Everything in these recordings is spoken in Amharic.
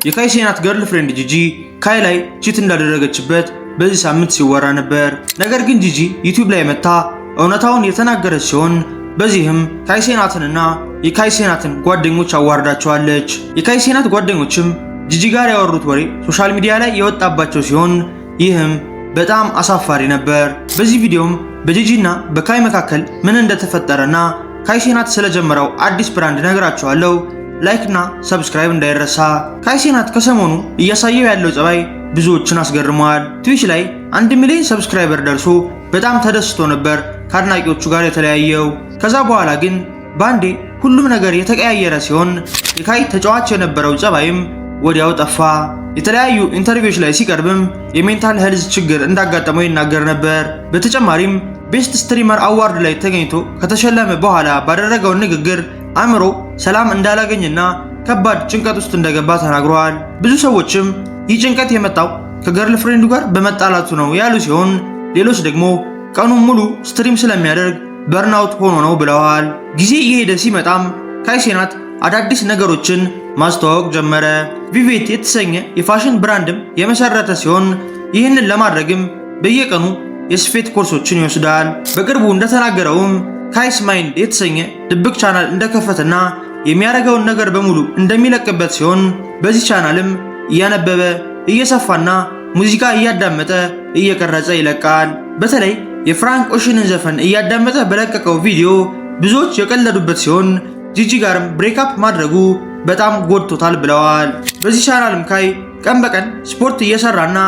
የካይሴናት ገርል ፍሬንድ ጂጂ ካይ ላይ ቺት እንዳደረገችበት በዚህ ሳምንት ሲወራ ነበር። ነገር ግን ጂጂ ዩቲዩብ ላይ መታ እውነታውን የተናገረች ሲሆን በዚህም ካይሴናትንና የካይሴናትን ጓደኞች አዋርዳቸዋለች። የካይሴናት ጓደኞችም ጂጂ ጋር ያወሩት ወሬ ሶሻል ሚዲያ ላይ የወጣባቸው ሲሆን ይህም በጣም አሳፋሪ ነበር። በዚህ ቪዲዮም በጂጂና በካይ መካከል ምን እንደተፈጠረና ካይሴናት ስለጀመረው አዲስ ብራንድ ነግራቸዋለሁ። ላይክ እና ሰብስክራይብ እንዳይረሳ። ካይሴናት ከሰሞኑ እያሳየው ያለው ጸባይ ብዙዎችን አስገርመዋል። ትዊች ላይ 1 ሚሊዮን ሰብስክራይበር ደርሶ በጣም ተደስቶ ነበር ከአድናቂዎቹ ጋር የተለያየው። ከዛ በኋላ ግን ባንዴ ሁሉም ነገር የተቀያየረ ሲሆን የካይ ተጫዋች የነበረው ጸባይም ወዲያው ጠፋ። የተለያዩ ኢንተርቪዎች ላይ ሲቀርብም የሜንታል ሄልዝ ችግር እንዳጋጠመው ይናገር ነበር። በተጨማሪም ቤስት ስትሪመር አዋርድ ላይ ተገኝቶ ከተሸለመ በኋላ ባደረገው ንግግር አእምሮ ሰላም እንዳላገኝና ከባድ ጭንቀት ውስጥ እንደገባ ተናግሯል። ብዙ ሰዎችም ይህ ጭንቀት የመጣው ከገርል ፍሬንዱ ጋር በመጣላቱ ነው ያሉ ሲሆን ሌሎች ደግሞ ቀኑን ሙሉ ስትሪም ስለሚያደርግ በርናውት ሆኖ ነው ብለዋል። ጊዜ እየሄደ ሲመጣም ካይሴናት አዳዲስ ነገሮችን ማስተዋወቅ ጀመረ። ቪቬት የተሰኘ የፋሽን ብራንድም የመሰረተ ሲሆን ይህንን ለማድረግም በየቀኑ የስፌት ኮርሶችን ይወስዳል። በቅርቡ እንደተናገረውም ካይስ ማይንድ የተሰኘ ድብቅ ቻናል እንደከፈተና የሚያደርገውን ነገር በሙሉ እንደሚለቅበት ሲሆን በዚህ ቻናልም እያነበበ እየሰፋና ሙዚቃ እያዳመጠ እየቀረጸ ይለቃል። በተለይ የፍራንክ ኦሽንን ዘፈን እያዳመጠ በለቀቀው ቪዲዮ ብዙዎች የቀለዱበት ሲሆን ጂጂ ጋርም ብሬክአፕ ማድረጉ በጣም ጎድቶታል ብለዋል። በዚህ ቻናልም ካይ ቀን በቀን ስፖርት እየሰራና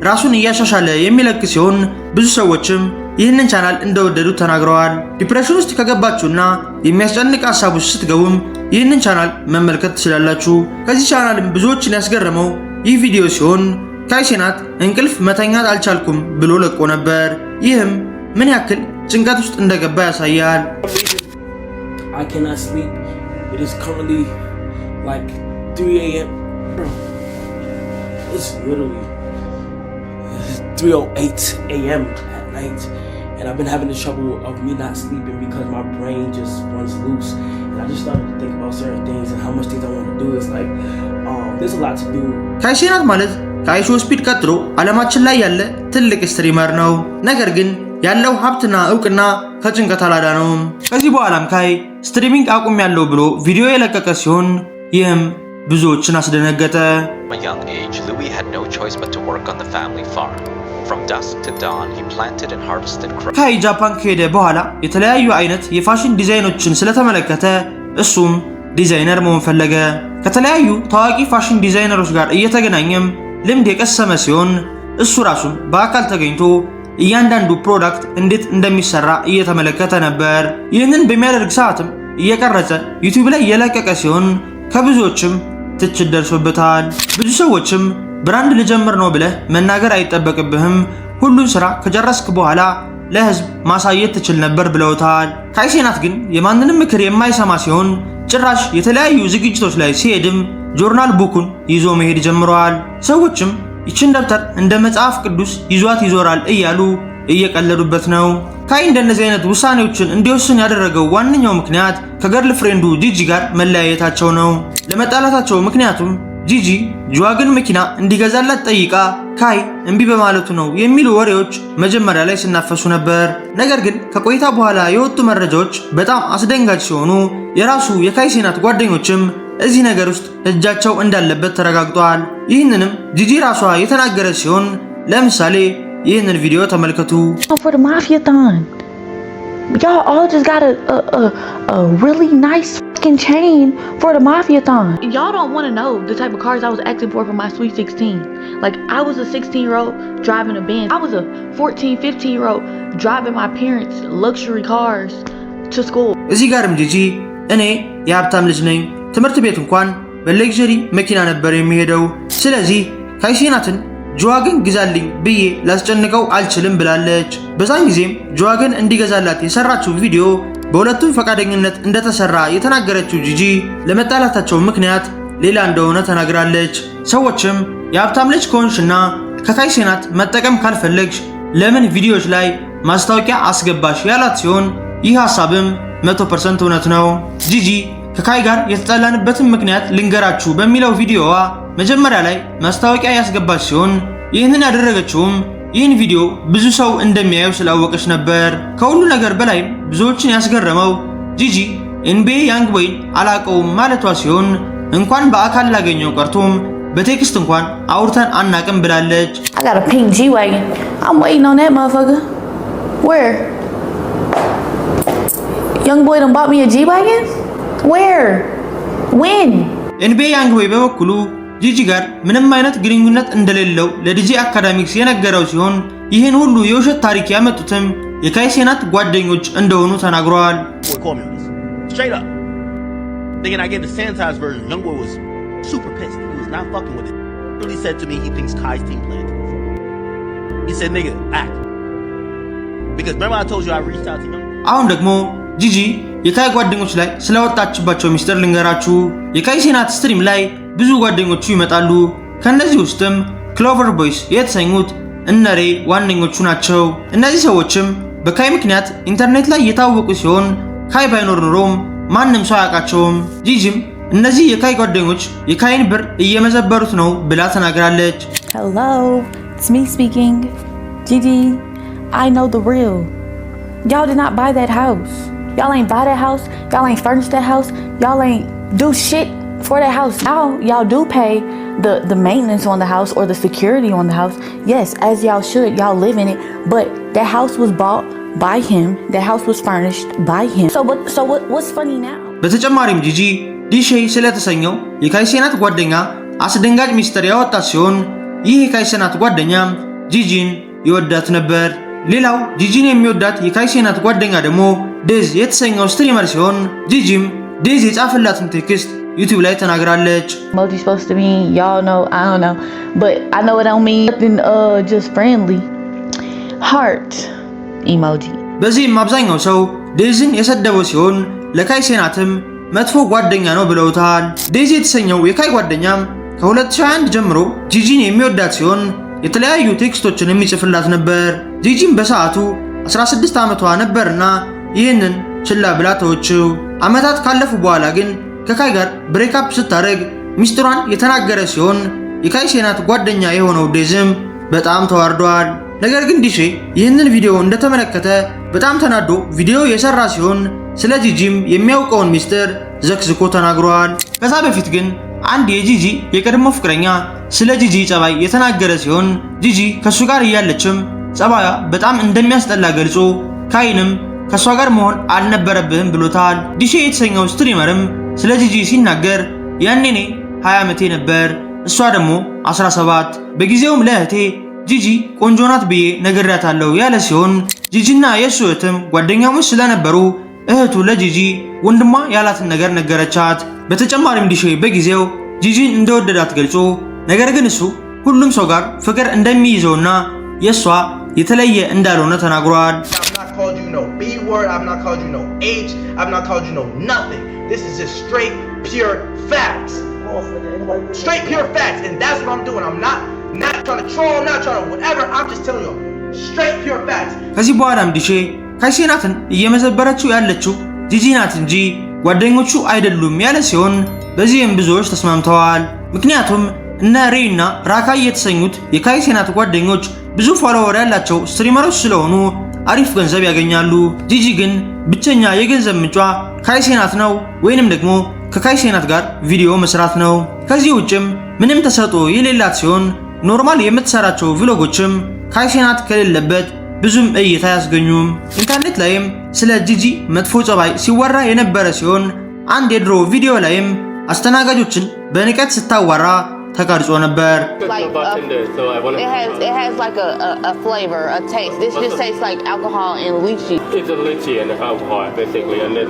ራሱን እያሻሻለ የሚለቅ ሲሆን ብዙ ሰዎችም ይህንን ቻናል እንደወደዱት ተናግረዋል። ዲፕሬሽን ውስጥ ከገባችሁና የሚያስጨንቅ ሀሳብ ውስጥ ስትገቡም ይህንን ቻናል መመልከት ትችላላችሁ። ከዚህ ቻናልም ብዙዎችን ያስገረመው ይህ ቪዲዮ ሲሆን ካይሴናት እንቅልፍ መተኛት አልቻልኩም ብሎ ለቆ ነበር። ይህም ምን ያክል ጭንቀት ውስጥ እንደገባ ያሳያል። I cannot sleep. It is currently like 3 a.m. It's literally 3:08 a.m. at night, and I've been having the trouble of me not sleeping because my brain just runs loose, and I just started to think about certain things and how much things I want to do. It's like there's a lot to do. ካይሴናት ማለት ከአይሾ ስፒድ ቀጥሎ ዓለማችን ላይ ያለ ትልቅ ስትሪመር ነው። ነገር ግን ያለው ሀብትና እውቅና ከጭንቀት አላዳነውም። ከዚህ በኋላም ካይ ስትሪሚንግ አቁም ያለው ብሎ ቪዲዮ የለቀቀ ሲሆን ይህም ብዙዎችን አስደነገጠ። At a young age, Louis had no choice but to work on the family farm. From dusk to dawn, he planted and harvested crops. ካይ ጃፓን ከሄደ በኋላ የተለያዩ አይነት የፋሽን ዲዛይኖችን ስለተመለከተ እሱም ዲዛይነር መሆን ፈለገ። ከተለያዩ ታዋቂ ፋሽን ዲዛይነሮች ጋር እየተገናኘም ልምድ የቀሰመ ሲሆን እሱ ራሱም በአካል ተገኝቶ እያንዳንዱ ፕሮዳክት እንዴት እንደሚሰራ እየተመለከተ ነበር። ይህንን በሚያደርግ ሰዓትም እየቀረጸ ዩቲዩብ ላይ የለቀቀ ሲሆን ከብዙዎችም ትችት ደርሶበታል። ብዙ ሰዎችም ብራንድ ልጀምር ነው ብለህ መናገር አይጠበቅብህም፣ ሁሉን ስራ ከጨረስክ በኋላ ለህዝብ ማሳየት ትችል ነበር ብለውታል። ካይሴናት ግን የማንንም ምክር የማይሰማ ሲሆን ጭራሽ የተለያዩ ዝግጅቶች ላይ ሲሄድም ጆርናል ቡኩን ይዞ መሄድ ጀምረዋል። ሰዎችም ይችን ደብተር እንደ መጽሐፍ ቅዱስ ይዟት ይዞራል እያሉ እየቀለዱበት ነው። ካይ እንደነዚህ አይነት ውሳኔዎችን እንዲወስን ያደረገው ዋነኛው ምክንያት ከገርል ፍሬንዱ ጂጂ ጋር መለያየታቸው ነው። ለመጣላታቸው ምክንያቱም ጂጂ ጁዋግን መኪና እንዲገዛላት ጠይቃ ካይ እምቢ በማለቱ ነው የሚሉ ወሬዎች መጀመሪያ ላይ ሲናፈሱ ነበር። ነገር ግን ከቆይታ በኋላ የወጡ መረጃዎች በጣም አስደንጋጭ ሲሆኑ የራሱ የካይሴናት ጓደኞችም እዚህ ነገር ውስጥ እጃቸው እንዳለበት ተረጋግጧል። ይህንንም ጂጂ ራሷ የተናገረች ሲሆን ለምሳሌ ይህንን ቪዲዮ ተመልከቱ። For the Mafia-thon, y'all all just got a really nice fucking chain for the Mafia-thon. Y'all don't want to know the type of cars I was asking for my Sweet 16. Like, I was a 16-year-old driving a Benz. I was a 14, 15-year-old driving my parents' luxury cars to school. እዚህ ጋርም ጂጂ እኔ የሀብታም ልጅ ነኝ፣ ትምህርት ቤት እንኳን በሌክዠሪ መኪና ነበር የሚሄደው፣ ስለዚህ ካይሴናትን ጁዋግን ግዛልኝ ብዬ ላስጨንቀው አልችልም ብላለች። በዛን ጊዜም ጁዋግን እንዲገዛላት የሰራችው ቪዲዮ በሁለቱም ፈቃደኝነት እንደተሰራ የተናገረችው ጂጂ ለመጣላታቸው ምክንያት ሌላ እንደሆነ ተናግራለች። ሰዎችም የሀብታም ልጅ ከሆንሽና ከካይሴናት መጠቀም ካልፈለግሽ ለምን ቪዲዮዎች ላይ ማስታወቂያ አስገባሽ ያላት ሲሆን ይህ ሐሳብም 100% እውነት ነው። ጂጂ ከካይ ጋር የተጣላንበትን ምክንያት ልንገራችሁ በሚለው ቪዲዮዋ መጀመሪያ ላይ ማስታወቂያ ያስገባች ሲሆን ይህንን ያደረገችውም ይህን ቪዲዮ ብዙ ሰው እንደሚያየው ስላወቀች ነበር። ከሁሉ ነገር በላይ ብዙዎችን ያስገረመው ጂጂ NBA ያንግቦይን አላቀውም ማለቷ ሲሆን እንኳን በአካል ላገኘው ቀርቶም በቴክስት እንኳን አውርተን አናቅም ብላለች። I got a pink G-Wagon. I'm waiting on that motherfucker. Where? Young boy done bought me a G-Wagon? Where? When? NBA ያንግቦይ በበኩሉ ጂጂ ጋር ምንም አይነት ግንኙነት እንደሌለው ለዲጂ አካዳሚክስ የነገረው ሲሆን ይህን ሁሉ የውሸት ታሪክ ያመጡትም የካይ ሴናት ጓደኞች እንደሆኑ ተናግረዋል። Straight up. Thinking I gave the sanitized version. Young boy was super pissed. He was not fucking with it. He really said to me he thinks Kai's team played. He said, nigga, act. Because remember I told you I reached out to him? አሁን ደግሞ ጂጂ የካይ ጓደኞች ላይ ስለወጣችባቸው ሚስጥር ልንገራችሁ። የካይ ሴናት ስትሪም ላይ ብዙ ጓደኞቹ ይመጣሉ። ከነዚህ ውስጥም ክሎቨር ቦይስ የተሰኙት እነሬ ዋነኞቹ ናቸው። እነዚህ ሰዎችም በካይ ምክንያት ኢንተርኔት ላይ የታወቁ ሲሆን ካይ ባይኖር ኖሮም ማንም ሰው አያውቃቸውም። ጂጂም እነዚህ የካይ ጓደኞች የካይን ብር እየመዘበሩት ነው ብላ ተናግራለች። Hello, it's me speaking. Gigi, I know the real. Y'all did not buy that house. Y'all ain't buy that house. Y'all ain't furnish that house. Y'all ain't do shit for that house. Now y'all do pay the maintenance on the house or the security on the house. Yes, as y'all should. Y'all live in it. But that house was bought by him. That house was furnished by him. So what's funny now? በተጨማሪም ጂጂ ዲሼ ስለተሰኘው የካይ ሴናት ጓደኛ አስደንጋጭ ሚስጥር ያወጣት ሲሆን ይህ የካይ ሴናት ጓደኛ ጂጂን ይወዳት ነበር። ሌላው ጂጂን የሚወዳት የካይ ሴናት ጓደኛ ደግሞ ዴዝ የተሰኘው ስትሪመር ሲሆን ጂጂም ዴዝ የጻፈላትን ቴክስት ዩቲዩብ ላይ ተናግራለች። Emoji supposed to mean y'all know, I don't know, but I know it don't mean nothing just friendly. Heart emoji. በዚህም አብዛኛው ሰው ዴዝን የሰደበው ሲሆን ለካይ ሴናትም መጥፎ ጓደኛ ነው ብለውታል። ዴዝ የተሰኘው የካይ ጓደኛም ከ2021 ጀምሮ ጂጂን የሚወዳት ሲሆን የተለያዩ ቴክስቶችን የሚጽፍላት ነበር። ጂጂም በሰዓቱ 16 ዓመቷ ነበርና ይህንን ችላ ብላ ተወችው። ዓመታት ካለፉ በኋላ ግን ከካይ ጋር ብሬክአፕ ስታደርግ ሚስጥሯን የተናገረ ሲሆን የካይ ሴናት ጓደኛ የሆነው ዴዝም በጣም ተዋርዷል። ነገር ግን ዲሼ ይህንን ቪዲዮ እንደተመለከተ በጣም ተናዶ ቪዲዮ የሰራ ሲሆን ስለ ጂጂም የሚያውቀውን ሚስጥር ዘክዝኮ ተናግሯል። ከዛ በፊት ግን አንድ የጂጂ የቀድሞ ፍቅረኛ ስለ ጂጂ ጸባይ የተናገረ ሲሆን ጂጂ ከሱ ጋር እያለችም ጸባያ በጣም እንደሚያስጠላ ገልጾ ካይንም ከሷ ጋር መሆን አልነበረብህም ብሎታል። ዲሼ የተሰኘው ስትሪመርም ስለ ጂጂ ሲናገር ያኔ እኔ 20 ዓመቴ ነበር፣ እሷ ደግሞ 17። በጊዜውም ለእህቴ ጂጂ ቆንጆ ናት ብዬ ነግሬያታለሁ ያለ ሲሆን ጂጂና የእሱ እህትም ጓደኛሞች ስለነበሩ እህቱ ለጂጂ ወንድሟ ያላትን ነገር ነገረቻት። በተጨማሪም ዲሼ በጊዜው ጂጂን እንደወደዳት ገልጾ ነገር ግን እሱ ሁሉም ሰው ጋር ፍቅር እንደሚይዘውና የሷ የተለየ እንዳልሆነ ተናግሯል። I've not called you no B word, I've not called you no H, I've not called you no nothing. This is just straight pure facts. Straight pure facts, and that's what I'm doing. I'm not trying to troll, not trying to whatever. I'm just telling you straight pure facts. ከዚህ በኋላም ዲሼ ካይ ሴናትን እየመዘበረችው ያለችው ጂጂ ናት እንጂ ጓደኞቹ አይደሉም ያለ ሲሆን በዚህም ብዙዎች ተስማምተዋል። ምክንያቱም እነ ሬይና ራካይ የተሰኙት የካይ ሴናት ጓደኞች ብዙ ፎሎወር ያላቸው ስትሪመሮች ስለሆኑ አሪፍ ገንዘብ ያገኛሉ። ጂጂ ግን ብቸኛ የገንዘብ ምንጯ ካይ ሴናት ነው ወይንም ደግሞ ከካይ ሴናት ጋር ቪዲዮ መስራት ነው። ከዚህ ውጭም ምንም ተሰጥኦ የሌላት ሲሆን ኖርማል የምትሰራቸው ቪሎጎችም ካይ ሴናት ከሌለበት ብዙም እይታ ያስገኙም። ኢንተርኔት ላይም ስለ ጂጂ መጥፎ ጸባይ ሲወራ የነበረ ሲሆን አንድ የድሮ ቪዲዮ ላይም አስተናጋጆችን በንቀት ስታዋራ ተቀርጾ ነበር። It has like a flavor, a taste. This just tastes like alcohol and lychee. It's a lychee and alcohol basically, and then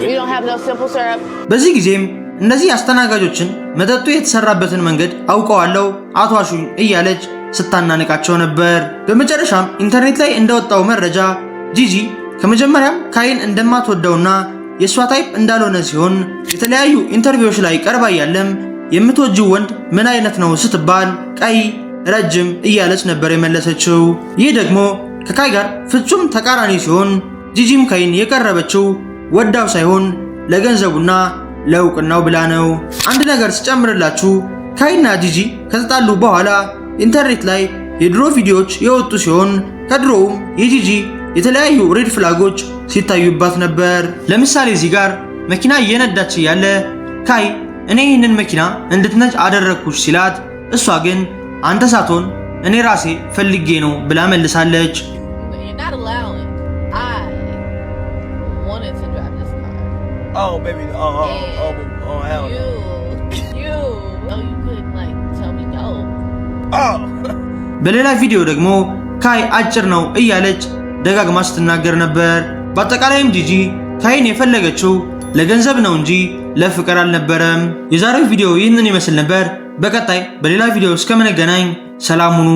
You don't have no simple syrup? በዚህ ጊዜም እነዚህ አስተናጋጆችን መጠጡ የተሰራበትን መንገድ አውቀዋለሁ አቷሹኝ እያለች ስታናንቃቸው ነበር። በመጨረሻም ኢንተርኔት ላይ እንደወጣው መረጃ ጂጂ ከመጀመሪያም ካይን እንደማትወደውና የሷ ታይፕ እንዳልሆነ ሲሆን የተለያዩ ኢንተርቪዎች ላይ ቀርባ ያለም የምትወጂው ወንድ ምን አይነት ነው ስትባል ቀይ፣ ረጅም እያለች ነበር የመለሰችው። ይህ ደግሞ ከካይ ጋር ፍጹም ተቃራኒ ሲሆን ጂጂም ካይን የቀረበችው ወዳው ሳይሆን ለገንዘቡና ለእውቅናው ብላ ነው። አንድ ነገር ስጨምርላችሁ ካይና ጂጂ ከተጣሉ በኋላ ኢንተርኔት ላይ የድሮ ቪዲዮዎች የወጡ ሲሆን ከድሮውም የጂጂ የተለያዩ ሬድ ፍላጎች ሲታዩባት ነበር። ለምሳሌ እዚህ ጋር መኪና እየነዳች ያለ ካይ እኔ ይህንን መኪና እንድትነጭ አደረግኩሽ ሲላት እሷ ግን አንተ ሳትሆን እኔ ራሴ ፈልጌ ነው ብላ መልሳለች። Oh baby, hell no. You couldn't like tell me no. Oh. በሌላ ቪዲዮ ደግሞ ካይ አጭር ነው እያለች ደጋግማ ስትናገር ነበር። በአጠቃላይም ጂጂ ካይን የፈለገችው ለገንዘብ ነው እንጂ ለፍቅር አልነበረም። የዛሬው ቪዲዮ ይህንን ይመስል ነበር። በቀጣይ በሌላ ቪዲዮ እስከምንገናኝ ሰላም ሁኑ።